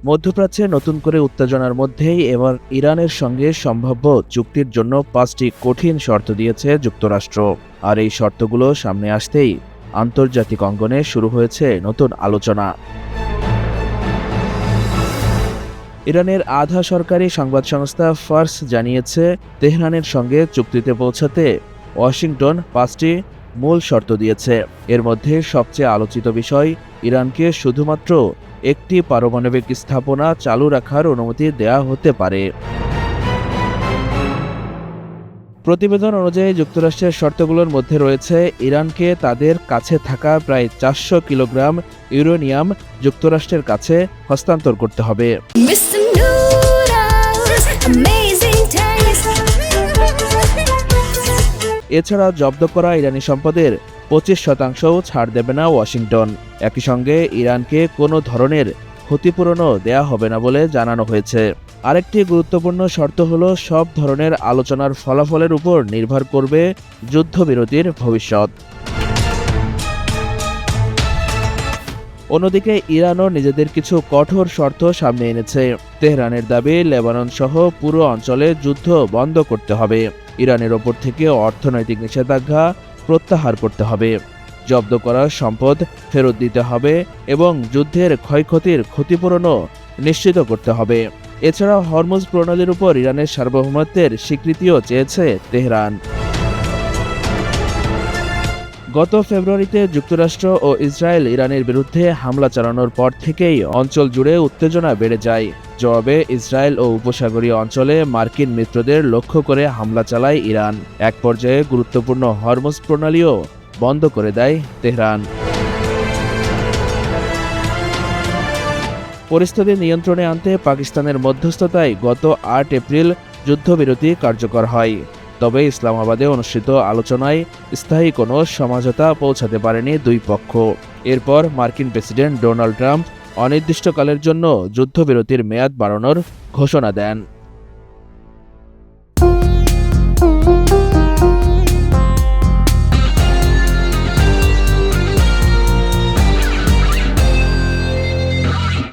মধ্যপ্রাচ্যে নতুন করে উত্তেজনার মধ্যেই এবার ইরানের সঙ্গে সম্ভাব্য চুক্তির জন্য 5টি কঠিন শর্ত দিয়েছে যুক্তরাষ্ট্র। আর এই শর্তগুলো সামনে আসতেই আন্তর্জাতিক অঙ্গনে শুরু হয়েছে নতুন আলোচনা। ইরানের আধা সরকারি সংবাদ সংস্থা ফার্স জানিয়েছে, তেহরানের সঙ্গে চুক্তিতে পৌঁছাতে ওয়াশিংটন 5টি মূল শর্ত দিয়েছে। এর মধ্যে সবচেয়ে আলোচিত বিষয়, ইরানকে শুধুমাত্র একটি পারমাণবিক স্থাপনা চালু রাখার অনুমতি দেয়া হতে পারে। প্রতিবেদন অনুযায়ী যুক্তরাষ্ট্রের শর্তগুলোর মধ্যে রয়েছে ইরানকে তাদের কাছে থাকা প্রায় 400 কিলোগ্রাম ইউরেনিয়াম যুক্তরাষ্ট্রের কাছে হস্তান্তর করতে হবে। এছাড়া জব্দ করা ইরানি সম্পদের 25% ছাড় দেবে না ওয়াশিংটন। একই সঙ্গে ইরানকে কোনো ধরনের ক্ষতিপূরণও দেয়া হবে না বলে জানানো হয়েছে। আরেকটি গুরুত্বপূর্ণ শর্ত হলো, সব ধরনের আলোচনার ফলাফলের উপর নির্ভর করবে যুদ্ধবিরতির ভবিষ্যৎ। অন্যদিকে ইরানও নিজেদের কিছু কঠোর শর্ত সামনে এনেছে। তেহরানের দাবি, লেবানন সহ পুরো অঞ্চলে যুদ্ধ বন্ধ করতে হবে। ইরানের ওপর থেকে অর্থনৈতিক নিষেধাজ্ঞা প্রত্যাহার করতে হবে, জব্দ করা সম্পদ ফেরত দিতে হবে এবং যুদ্ধের ক্ষয়ক্ষতির ক্ষতিপূরণও নিশ্চিত করতে হবে। এছাড়া হরমুজ প্রণালীর উপর ইরানের সার্বভৌমত্বের স্বীকৃতিও চেয়েছে তেহরান। গত ফেব্রুয়ারিতে যুক্তরাষ্ট্র ও ইসরায়েল ইরানের বিরুদ্ধে হামলা চালানোর পর থেকেই অঞ্চল জুড়ে উত্তেজনা বেড়ে যায়। জবাবে ইসরায়েল ও উপসাগরীয় অঞ্চলে মার্কিন মিত্রদের লক্ষ্য করে হামলা চালায় ইরান। এক পর্যায়ে গুরুত্বপূর্ণ হরমুজ প্রণালীও বন্ধ করে দেয় তেহরান। পরিস্থিতি নিয়ন্ত্রণে আনতে পাকিস্তানের মধ্যস্থতায় গত 8 এপ্রিল যুদ্ধবিরতি কার্যকর হয়। তবে ইসলামাবাদে অনুষ্ঠিত আলোচনায় স্থায়ী কোনো সমঝোতা পৌঁছাতে পারেনি দুই পক্ষ। এরপর মার্কিন প্রেসিডেন্ট ডোনাল্ড ট্রাম্প অনির্দিষ্টকালের জন্য যুদ্ধবিরতির মেয়াদ বাড়ানোর ঘোষণা দেন।